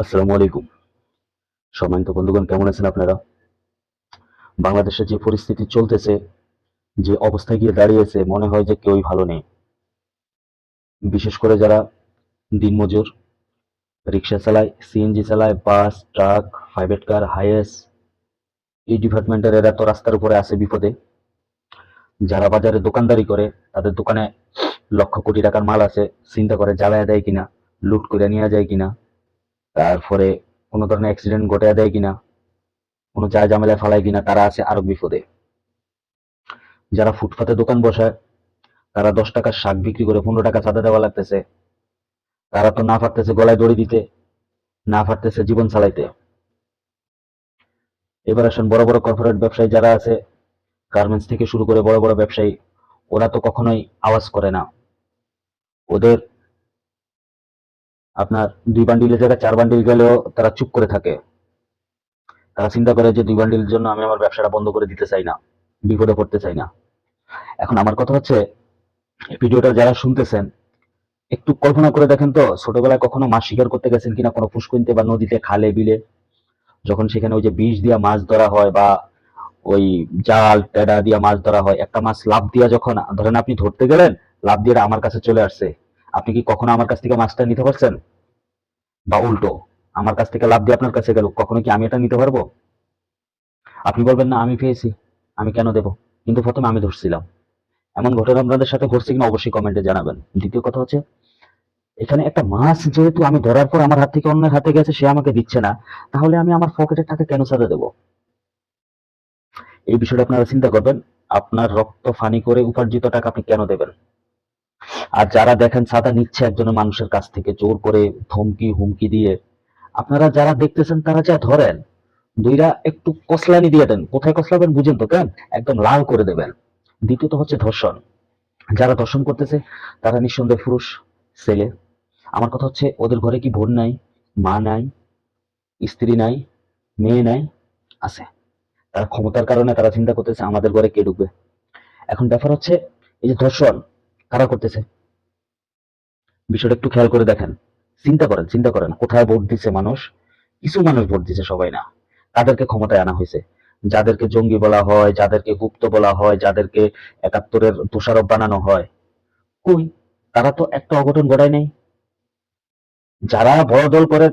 আসসালামু আলাইকুম। সম্মানিত বন্ধুগণ, কেমন আছেন আপনারা? বাংলাদেশে যে পরিস্থিতি চলতেছে, যে অবস্থায় গিয়ে দাঁড়িয়েছে, মনে হয় যে কেউই ভালো নেই। বিশেষ করে যারা দিনমজুর, রিক্সা চালায়, সিএনজি চালায়, বাস, ট্রাক, প্রাইভেট কার, হাইয়েস, এই ডিপার্টমেন্টের এরা তো রাস্তার উপরে আছে বিপদে। যারা বাজারে দোকানদারি করে, তাদের দোকানে লক্ষ কোটি টাকার মাল আছে, চিন্তা করে জ্বালায় দেয় কিনা, লুট করে নিয়ে যায় কিনা, তারপরে কোনো ধরনের অ্যাক্সিডেন্ট ঘটে দেয় কিনা, কোনো যা ঝামেলায় ফালায় কিনা, তারা আছে আরো বিপদে। যারা ফুটপাতে দোকান বসায়, তারা 10 টাকার শাক বিক্রি করে 15 টাকা চাঁদা দেওয়া লাগতেছে। তারা তো না পারতেছে গলায় দড়ি দিতে, না পারতেছে জীবন চালাইতে। এবার আসেন বড় বড় কর্পোরেট ব্যবসায়ী যারা আছে, গার্মেন্টস থেকে শুরু করে বড় বড় ব্যবসায়ী, ওরা তো কখনোই আওয়াজ করে না। ওদের আপনার 2 বান্ডিলের জায়গায় 4 বান্ডিল গেলেও তারা চুপ করে থাকে। তারা চিন্তা করে যে 2 বান্ডিলের জন্য আমি আমার ব্যবসাটা বন্ধ করে দিতে চাই না, বিপদে পড়তে চাই না। এখন আমার কথা হচ্ছে, ভিডিওটা যারা শুনতেছেন, একটু কল্পনা করে দেখেন তো, ছোটবেলায় কখনো মাছ শিকার করতে গেছেন কিনা, কোনো পুষ্করিতে বা নদীতে, খালে, বিলে, যখন সেখানে ওই যে বিষ দিয়া মাছ ধরা হয় বা ওই জাল টেডা দিয়া মাছ ধরা হয়, একটা মাছ লাফ দিয়া যখন ধরেন আপনি ধরতে গেলেন, লাফ দিয়ে আমার কাছে চলে আসছে, আপনি কি কখনো আমার কাছ থেকে মাছটা নিতে পারছেন? বা উল্টো, আমার কাছ থেকে লাফ দিয়ে আপনার কাছে গেল, কখনো কি আমি এটা নিতে পারবো? আপনি বলবেন না, আমি পেয়েছি, আমি কেন দেব, কিন্তু প্রথমে আমি ধরছিলাম। এমন ঘটনা আপনাদের সাথে ঘটছে কিনা অবশ্যই কমেন্টে জানাবেন। দ্বিতীয় কথা হচ্ছে, এখানে একটা মাছ যেহেতু আমি ধরার পর আমার হাত থেকে অন্যের হাতে গেছে, সে আমাকে দিচ্ছে না, তাহলে আমি আমার পকেটের টাকা কেন ছাড়া দেবো? এই বিষয়টা আপনারা চিন্তা করবেন। আপনার রক্ত ফানি করে উপার্জিত টাকা আপনি কেন দেবেন? আর যারা দেখেন চাঁদা নিচ্ছে একজনের মানুষের কাছ থেকে জোর করে, ধমকি হুমকি দিয়ে, আপনারা যারা দেখতেছেন তারা যা ধরেন, দুইটা একটু কসলানি দিয়ে দেন। কোথায় কসলাবেন বুঝেন তো, কেন একদম লাল করে দেবেন। দ্বিতীয়ত হচ্ছে ধর্ষণ। যারা ধর্ষণ করতেছে তারা নিঃসন্দেহে পুরুষ ছেলে। আমার কথা হচ্ছে, ওদের ঘরে কি বোন নাই, মা নাই, স্ত্রী নাই, মেয়ে নাই? আছে। তারা ক্ষমতার কারণে তারা চিন্তা করতেছে আমাদের ঘরে কে ঢুকবে। এখন ব্যাপার হচ্ছে, এই যে ধর্ষণ কারা করতেছে, বিষয়টা একটু খেয়াল করে দেখেন। চিন্তা করেন কোথায় ভোট দিছে মানুষ? কিছু মানুষ ভোট দিছে, সবাই না। তাদেরকে ক্ষমতায় আনা হয়েছে। যাদেরকে জঙ্গি বলা হয়, যাদেরকে গুপ্ত বলা হয়, যাদেরকে 71-এর দোষারোপ বানানো হয়, কই, তারা তো একটা অঘটন ঘটায় নাই। যারা বড় দল করে